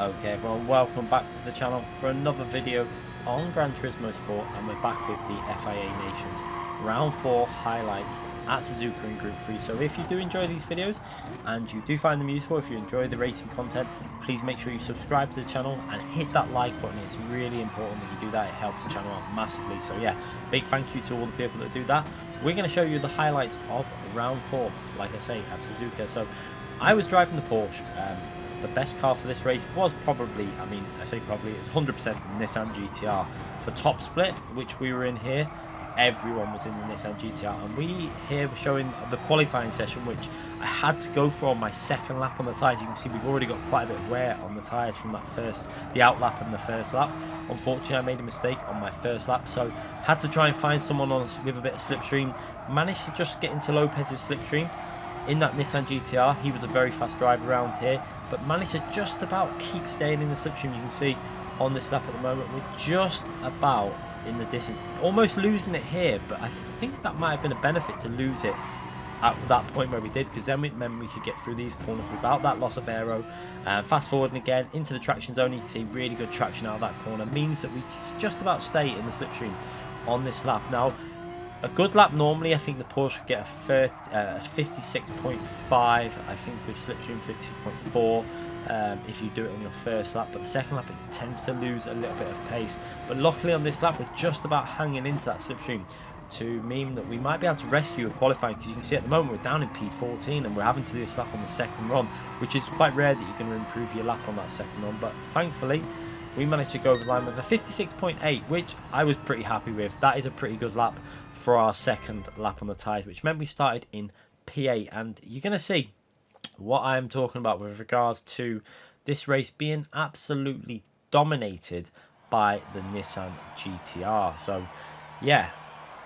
Okay everyone, welcome back to the channel for another video on Gran Turismo Sport, and we're back with the FIA Nations Round 4 highlights at Suzuka in Group 3. So if you do enjoy these videos and you do find them useful, if you enjoy the racing content, please make sure you subscribe to the channel and hit that like button. It's really important that you do that. It helps the channel out massively. So yeah, big thank you to all the people that do that. We're going to show you the highlights of Round 4, like I say, at Suzuka. So I was driving the Porsche. The best car for this race was probably, I say probably, it was 100% Nissan GT-R. For top split, which we were in here, everyone was in the Nissan GT-R, and we here were showing the qualifying session, which I had to go for on my second lap on the tyres. You can see we've already got quite a bit of wear on the tyres from that the out lap and the first lap. Unfortunately, I made a mistake on my first lap, so had to try and find someone with a bit of slipstream. Managed to just get into Lopez's slipstream in that Nissan GT-R. He was a very fast driver around here, but managed to just about keep staying in the slipstream. You can see on this lap at the moment, we're just about in the distance, almost losing it here, but I think that might have been a benefit to lose it at that point where we did, because then we could get through these corners without that loss of aero. Fast forwarding again into the traction zone, you can see really good traction out of that corner, means that we just about stay in the slipstream on this lap. Now, a good lap normally, I think the Porsche would get a 56.5, I think with slipstream 56.4 if you do it on your first lap, but the second lap it tends to lose a little bit of pace. But luckily on this lap we're just about hanging into that slipstream to mean that we might be able to rescue a qualifying, because you can see at the moment we're down in P14 and we're having to do this lap on the second run, which is quite rare that you're going to improve your lap on that second run. But thankfully we managed to go over the line with a 56.8, which I was pretty happy with. That is a pretty good lap for our second lap on the tyres, which meant we started in P8. And you're going to see what I'm talking about with regards to this race being absolutely dominated by the Nissan GT-R. So yeah,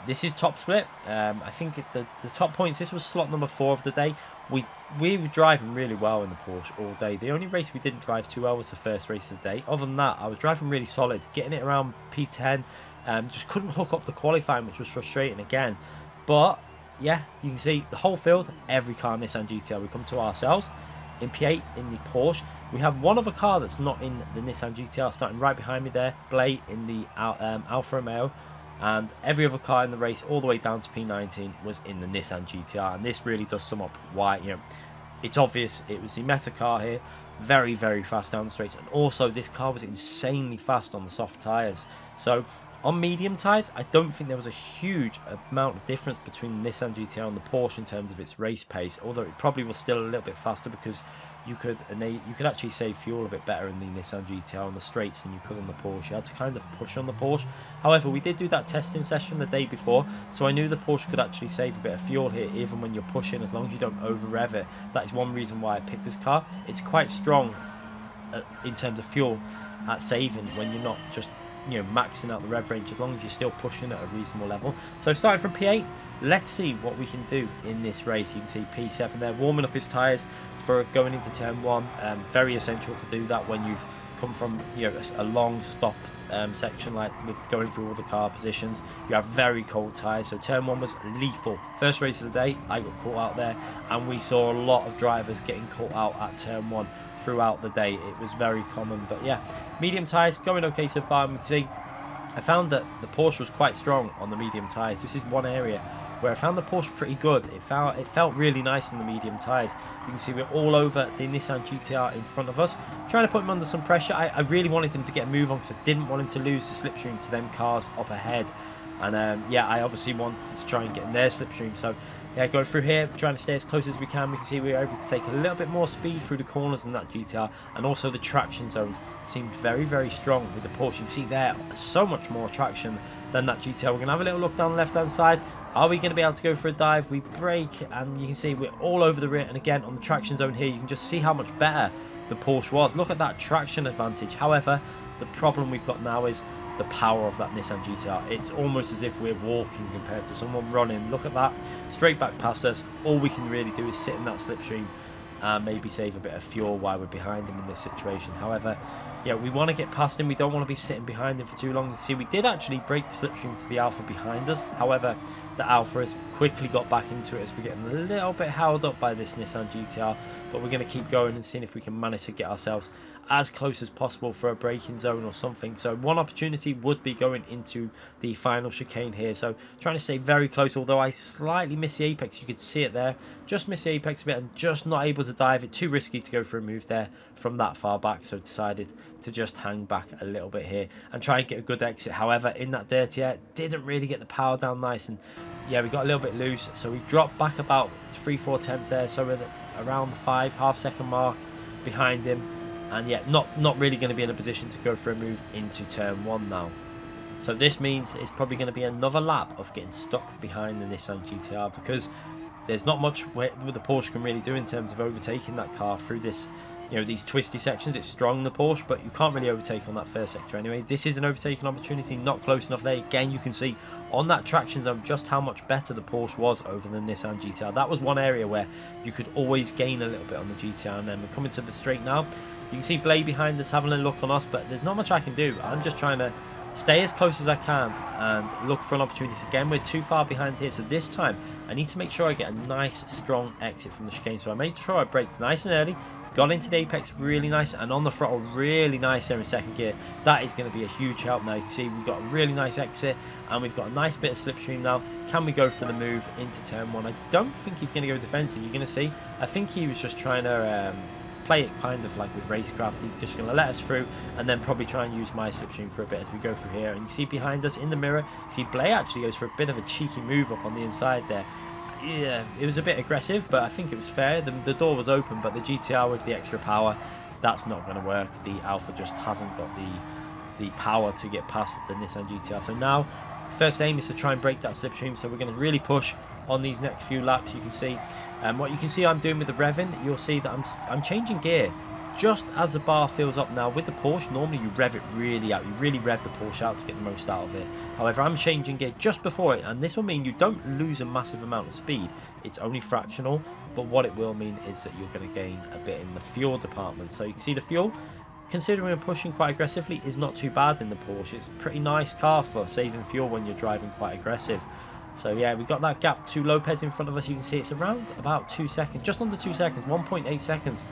this is top split. I think the top points, this was slot number 4 of the day. We were driving really well in the Porsche all day. The only race we didn't drive too well was the first race of the day. Other than that, I was driving really solid, getting it around P10. Just couldn't hook up the qualifying, which was frustrating again. But yeah, you can see the whole field, every car Nissan GT-R. We come to ourselves in P8 in the Porsche. We have one other car that's not in the Nissan GT-R, starting right behind me there, Blay in the Alfa Romeo. And every other car in the race all the way down to P19 was in the Nissan GT-R. And this really does sum up why, it's obvious it was the meta car here. Very, very fast down the straights. And also this car was insanely fast on the soft tyres. So on medium tyres, I don't think there was a huge amount of difference between the Nissan GT-R and the Porsche in terms of its race pace, although it probably was still a little bit faster, because you could actually save fuel a bit better in the Nissan GT-R on the straights than you could on the Porsche. You had to kind of push on the Porsche. However, we did do that testing session the day before, so I knew the Porsche could actually save a bit of fuel here, even when you're pushing, as long as you don't over rev it. That is one reason why I picked this car. It's quite strong in terms of fuel at saving when you're not just maxing out the rev range, as long as you're still pushing at a reasonable level. So starting from P8, let's see what we can do in this race. You can see P7 there warming up his tyres for going into turn 1. Very essential to do that when you've come from a long stop section, like with going through all the car positions. You have very cold tyres, so turn 1 was lethal. First race of the day, I got caught out there, and we saw a lot of drivers getting caught out at turn 1 throughout the day. It was very common. But yeah, medium tyres going okay so far. And we can see I found that the Porsche was quite strong on the medium tyres. This is one area where I found the Porsche pretty good. It felt really nice on the medium tyres. You can see we're all over the Nissan GT-R in front of us, trying to put him under some pressure. I really wanted him to get a move on, because I didn't want him to lose the slipstream to them cars up ahead. And yeah, I obviously wanted to try and get in their slipstream. So yeah, going through here, trying to stay as close as we can. We can see we were able to take a little bit more speed through the corners than that GT-R, and also the traction zones seemed very, very strong with the Porsche. You can see there, so much more traction than that GT-R. We're going to have a little look down the left-hand side. Are we going to be able to go for a dive? We brake, and you can see we're all over the rear. And again, on the traction zone here, you can just see how much better the Porsche was. Look at that traction advantage. However, the problem we've got now is the power of that Nissan GT-R. It's almost as if we're walking compared to someone running. Look at that, straight back past us. All we can really do is sit in that slipstream and maybe save a bit of fuel while we're behind them in this situation. However, yeah, we want to get past him. We don't want to be sitting behind him for too long. You see, we did actually break the slipstream to the Alpha behind us. However, the Alpha has quickly got back into it as we're getting a little bit held up by this Nissan GTR. But we're going to keep going and seeing if we can manage to get ourselves as close as possible for a braking zone or something. So one opportunity would be going into the final chicane here. So trying to stay very close, although I slightly missed the apex. You could see it there. Just missed the apex a bit and just not able to dive it. Too risky to go for a move there from that far back. So decided to just hang back a little bit here and try and get a good exit. However, in that dirty air, didn't really get the power down nice. And yeah, we got a little bit loose. So we dropped back about 3-4 attempts there. So we're around the half second mark behind him. And yeah, not really going to be in a position to go for a move into turn 1 now. So this means it's probably going to be another lap of getting stuck behind the Nissan GTR, because there's not much what the Porsche can really do in terms of overtaking that car through this, you know, these twisty sections. It's strong, the Porsche, but you can't really overtake on that first sector anyway. This is an overtaking opportunity, not close enough there. Again, you can see on that traction zone just how much better the Porsche was over the Nissan GTR. That was one area where you could always gain a little bit on the GTR. And then we're coming to the straight now. You can see Blade behind us having a look on us, but there's not much I can do. I'm just trying to stay as close as I can and look for an opportunity. Again, we're too far behind here, so this time I need to make sure I get a nice strong exit from the chicane. So I made sure I braked nice and early, got into the apex really nice, and on the throttle really nice there in second gear. That is going to be a huge help now. You can see we've got a really nice exit and we've got a nice bit of slipstream now. Can we go for the move into turn 1? I don't think he's going to go defensive. You're going to see, I think he was just trying to play it kind of like with racecraft. He's just going to let us through and then probably try and use my slipstream for a bit as we go through here. And you see behind us in the mirror, you see Blay actually goes for a bit of a cheeky move up on the inside there. Yeah, it was a bit aggressive, but I think it was fair. The door was open, but the GTR with the extra power, that's not going to work. The Alpha just hasn't got the power to get past the Nissan GTR. So now first aim is to try and break that slipstream. So we're going to really push on these next few laps. You can see what you can see I'm doing with the revving. You'll see that I'm changing gear just as the bar fills up. Now with the Porsche, normally you rev it really out. You really rev the Porsche out to get the most out of it. However, I'm changing gear just before it, and this will mean you don't lose a massive amount of speed. It's only fractional, but what it will mean is that you're going to gain a bit in the fuel department. So you can see the fuel, considering we're pushing quite aggressively, is not too bad in the Porsche. It's a pretty nice car for saving fuel when you're driving quite aggressive. So yeah, we've got that gap to Lopez in front of us. You can see it's around about 2 seconds, just under 2 seconds, 1.8 seconds.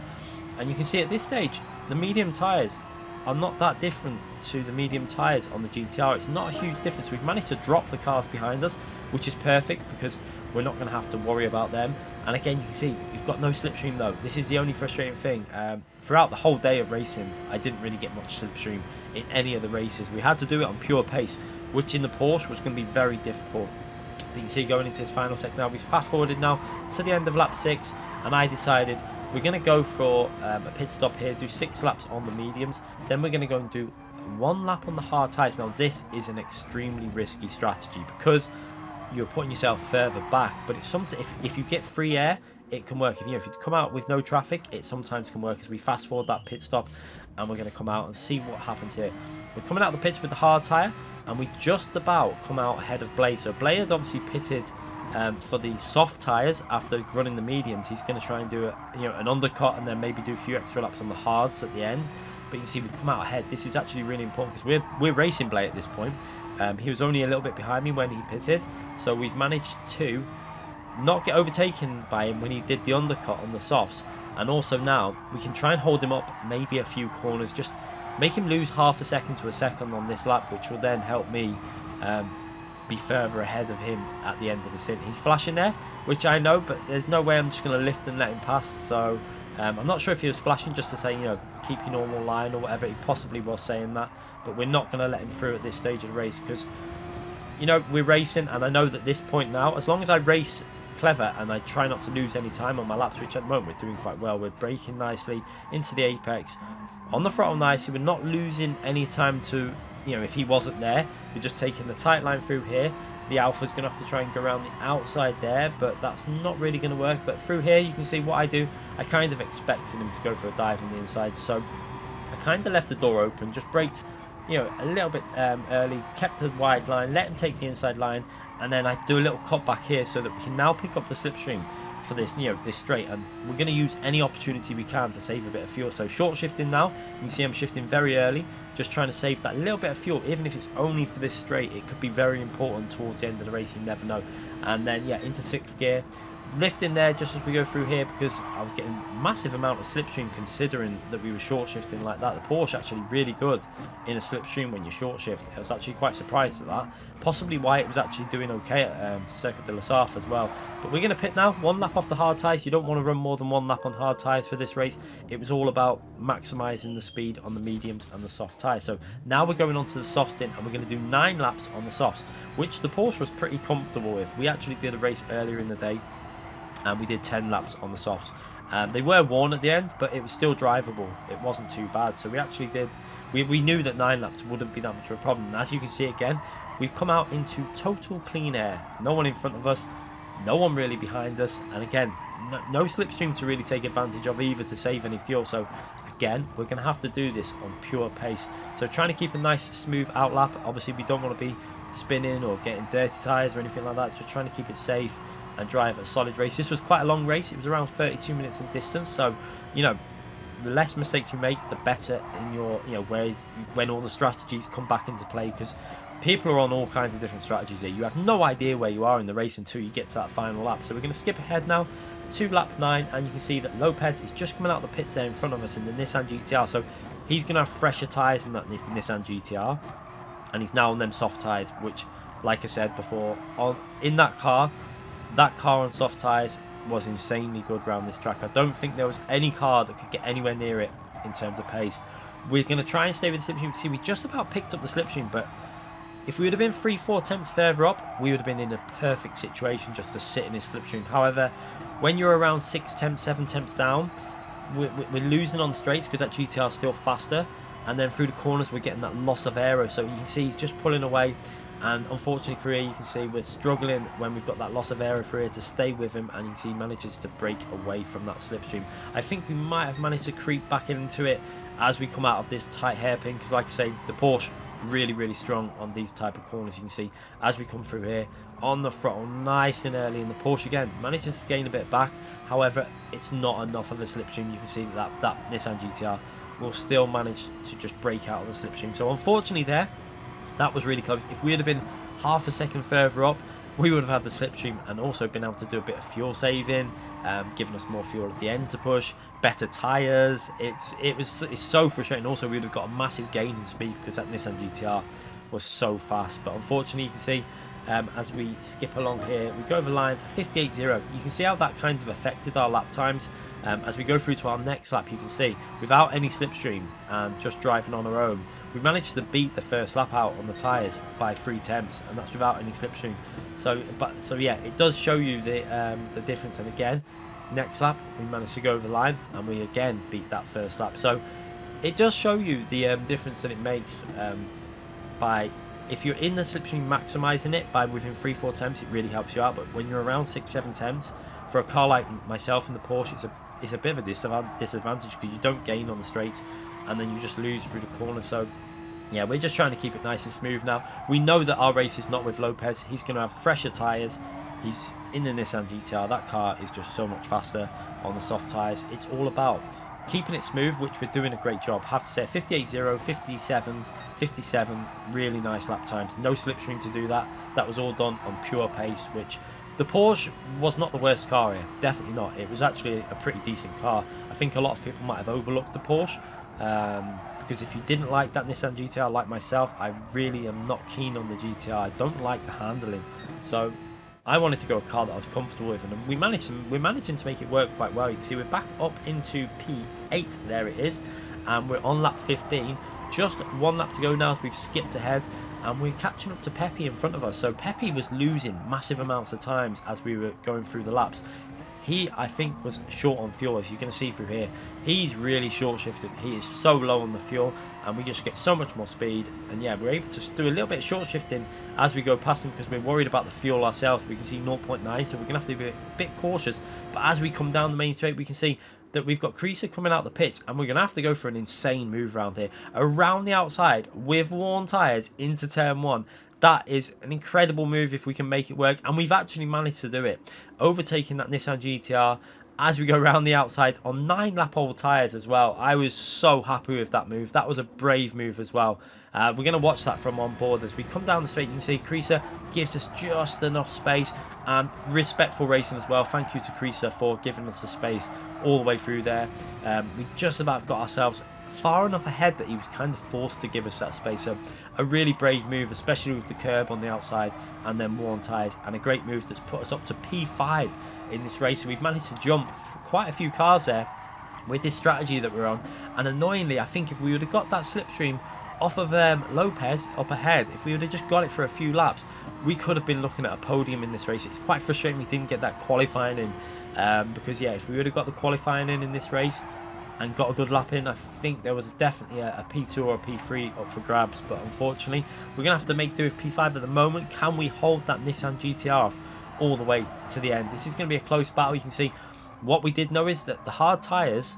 And you can see at this stage, the medium tyres are not that different to the medium tyres on the GTR. It's not a huge difference. We've managed to drop the cars behind us, which is perfect because we're not going to have to worry about them. And again, you can see we've got no slipstream though. This is the only frustrating thing. Throughout the whole day of racing, I didn't really get much slipstream in any of the races. We had to do it on pure pace, which in the Porsche was going to be very difficult. But you can see going into this final sector now, we've fast forwarded now to the end of lap 6, and I decided we're going to go for a pit stop here, do 6 laps on the mediums, then we're going to go and do 1 lap on the hard tyres. Now this is an extremely risky strategy because you're putting yourself further back, but it's something, if you get free air, it can work. If you come out with no traffic, it sometimes can work. As we fast forward that pit stop, and we're going to come out and see what happens here. We're coming out of the pits with the hard tyre, and we just about come out ahead of Blay. So Blay had obviously pitted for the soft tyres after running the mediums. He's going to try and do an undercut and then maybe do a few extra laps on the hards at the end. But you can see we've come out ahead. This is actually really important because we're racing Blay at this point. He was only a little bit behind me when he pitted, so we've managed to not get overtaken by him when he did the undercut on the softs. And also now we can try and hold him up maybe a few corners, just make him lose half a second to a second on this lap, which will then help me be further ahead of him at the end of the stint. He's flashing there, which I know, but there's no way I'm just going to lift and let him pass. So I'm not sure if he was flashing just to say, keep your normal line or whatever. He possibly was saying that, but we're not going to let him through at this stage of the race because, we're racing, and I know that this point now, as long as I race clever and I try not to lose any time on my laps, which at the moment we're doing quite well. We're braking nicely into the apex, on the throttle nicely. We're not losing any time to, if he wasn't there, we're just taking the tight line through here. The Alpha's going to have to try and go around the outside there, but that's not really going to work. But through here, you can see what I do. I kind of expected him to go for a dive on the inside, so I kind of left the door open, just braked you know, a little bit early, kept a wide line, let him take the inside line, and then I do a little cut back here so that we can now pick up the slipstream for this, you know, this straight, and we're going to use any opportunity we can to save a bit of fuel. So short shifting now, you can see I'm shifting very early, just trying to save that little bit of fuel. Even if it's only for this straight, it could be very important towards the end of the race, you never know. And then yeah, into 6th gear, lifting there just as we go through here, because I was getting massive amount of slipstream considering that we were short shifting like that. The Porsche actually really good in a slipstream when you short shift. I was actually quite surprised at that, possibly why it was actually doing okay at Circuit de la Sarthe as well. But we're going to pit now, 1 lap off the hard tyres. You don't want to run more than 1 lap on hard tyres for this race. It was all about maximising the speed on the mediums and the soft tyres. So now we're going on to the soft stint, and we're going to do 9 laps on the softs, which the Porsche was pretty comfortable with. We actually did a race earlier in the day, and we did 10 laps on the softs. They were worn at the end, but it was still drivable. It wasn't too bad. So we actually did, we knew that 9 laps wouldn't be that much of a problem. And as you can see again, we've come out into total clean air. No one in front of us, no one really behind us. And again, no slipstream to really take advantage of either to save any fuel. So again, we're going to have to do this on pure pace. So trying to keep a nice smooth outlap. Obviously, we don't want to be spinning or getting dirty tyres or anything like that. Just trying to keep it safe and drive a solid race. This was quite a long race. It was around 32 minutes in distance. So, you know, the less mistakes you make, the better in your, you know, when all the strategies come back into play, because people are on all kinds of different strategies here. You have no idea where you are in the race until you get to that final lap. So we're going to skip ahead now to lap 9, and you can see that Lopez is just coming out of the pits there in front of us in the Nissan GTR. So he's going to have fresher tyres than that Nissan GTR, and he's now on them soft tyres, which, like I said before, in that car on soft tyres was insanely good around this track. I don't think there was any car that could get anywhere near it in terms of pace. We're going to try and stay with the slipstream. See, we just about picked up the slipstream, but if we would have been 3-4 temps further up, we would have been in a perfect situation just to sit in this slipstream. However, when you're around 6 temps, 7 temps down, we're losing on the straights because that GTR is still faster, and then through the corners we're getting that loss of aero. So you can see he's just pulling away. And unfortunately for here, you can see we're struggling when we've got that loss of aero for here to stay with him, and you can see he manages to break away from that slipstream. I think we might have managed to creep back into it as we come out of this tight hairpin, because like I say, the Porsche really strong on these type of corners. You can see as we come through here on the throttle nice and early, and the Porsche again manages to gain a bit back. However, it's not enough of a slipstream. You can see that Nissan GTR will still manage to just break out of the slipstream. So unfortunately there, that was really close. If we had been half a second further up, we would have had the slipstream and also been able to do a bit of fuel saving, giving us more fuel at the end to push, better tyres. It's so frustrating. Also, we would have got a massive gain in speed because that Nissan GTR was so fast. But unfortunately, you can see as we skip along here, we go over line 58.0. You can see how that kind of affected our lap times. As we go through to our next lap, you can see without any slipstream and just driving on our own, we managed to beat the first lap out on the tyres by 3 temps, and that's without any slipstream. So yeah, it does show you the difference. And again, next lap we managed to go over the line, and we again beat that first lap. So it does show you the difference that it makes by, if you're in the slipstream, maximising it by within 3-4 temps, it really helps you out. But when you're around 6-7 temps, for a car like myself in the Porsche, it's a bit of a disadvantage because you don't gain on the straights, and then you just lose through the corner. So yeah, we're just trying to keep it nice and smooth now. We know that our race is not with Lopez. He's going to have fresher tyres. He's in the Nissan GTR. That car is just so much faster on the soft tyres. It's all about keeping it smooth, which we're doing a great job. I have to say, 58.0, 57s, 57, really nice lap times. No slipstream to do that. That was all done on pure pace, which the Porsche was not the worst car here. Definitely not. It was actually a pretty decent car. I think a lot of people might have overlooked the Porsche. Because if you didn't like that Nissan GTR like myself, I really am not keen on the GTR. I don't like the handling. So I wanted to go a car that I was comfortable with, and we're managing to make it work quite well. You can see we're back up into P8, there it is, and we're on lap 15. Just 1 lap to go now as we've skipped ahead, and we're catching up to Pepe in front of us. So Pepe was losing massive amounts of times as we were going through the laps. he, I think, was short on fuel, as you can see through here. He's really short shifted. He is so low on the fuel, and we just get so much more speed. And yeah, we're able to do a little bit of short shifting as we go past him, because we're worried about the fuel ourselves. We can see 0.9, so we're gonna have to be a bit cautious. But as we come down the main straight, we can see that we've got Creaser coming out the pits, and we're gonna have to go for an insane move around here, around the outside with worn tires into turn 1. That is an incredible move if we can make it work, and we've actually managed to do it, overtaking that Nissan GT-R as we go around the outside on 9-lap old tyres as well. I was so happy with that move. That was a brave move as well. We're going to watch that from on board. As we come down the straight, you can see Creaser gives us just enough space, and respectful racing as well. Thank you to Creaser for giving us the space all the way through there. We just about got ourselves far enough ahead that he was kind of forced to give us that space. So a really brave move, especially with the curb on the outside and then worn tyres, and a great move that's put us up to P5 in this race. So we've managed to jump quite a few cars there with this strategy that we're on. And annoyingly, I think if we would have got that slipstream off of Lopez up ahead, if we would have just got it for a few laps, we could have been looking at a podium in this race. It's quite frustrating we didn't get that qualifying in, because yeah, if we would have got the qualifying in this race and got a good lap in, I think there was definitely a P2 or a P3 up for grabs. But unfortunately, we're going to have to make do with P5 at the moment. Can we hold that Nissan GT-R off all the way to the end? This is going to be a close battle. You can see what we did know is that the hard tyres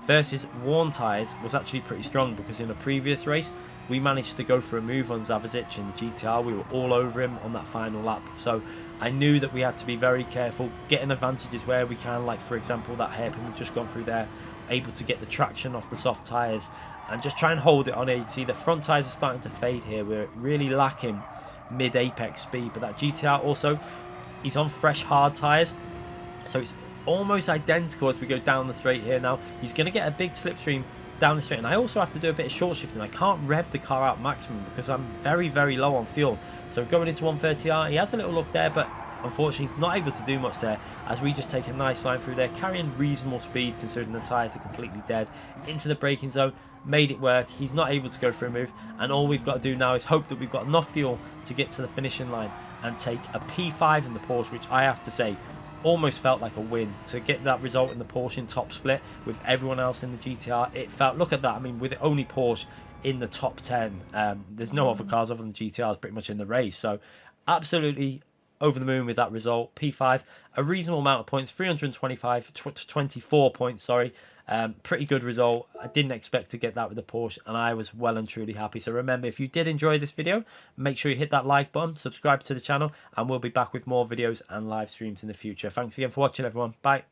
versus worn tyres was actually pretty strong, because in a previous race we managed to go for a move on Zavizic in the GT-R. We were all over him on that final lap, so I knew that we had to be very careful, getting advantages where we can, like for example that hairpin we've just gone through there, able to get the traction off the soft tyres and just try and hold it on here. You see the front tyres are starting to fade here. We're really lacking mid-apex speed, but that GT-R also, he's on fresh hard tyres, so it's almost identical as we go down the straight here. Now he's going to get a big slipstream down the straight, and I also have to do a bit of short shifting. I can't rev the car out maximum because I'm very low on fuel. So going into 130R, he has a little look there, but unfortunately he's not able to do much there, as we just take a nice line through there, carrying reasonable speed considering the tyres are completely dead, into the braking zone. Made it work. He's not able to go for a move, and all we've got to do now is hope that we've got enough fuel to get to the finishing line and take a P5 in the Porsche, which I have to say almost felt like a win to get that result in the Porsche in top split with everyone else in the GT-R. It felt, look at that, I mean, with only Porsche in the top 10, there's no other cars other than GT-Rs pretty much in the race. So absolutely over the moon with that result. P5, a reasonable amount of points, 24 points, sorry. Pretty good result. I didn't expect to get that with the Porsche, and I was well and truly happy. So remember, if you did enjoy this video, make sure you hit that like button, subscribe to the channel, and we'll be back with more videos and live streams in the future. Thanks again for watching, everyone. Bye.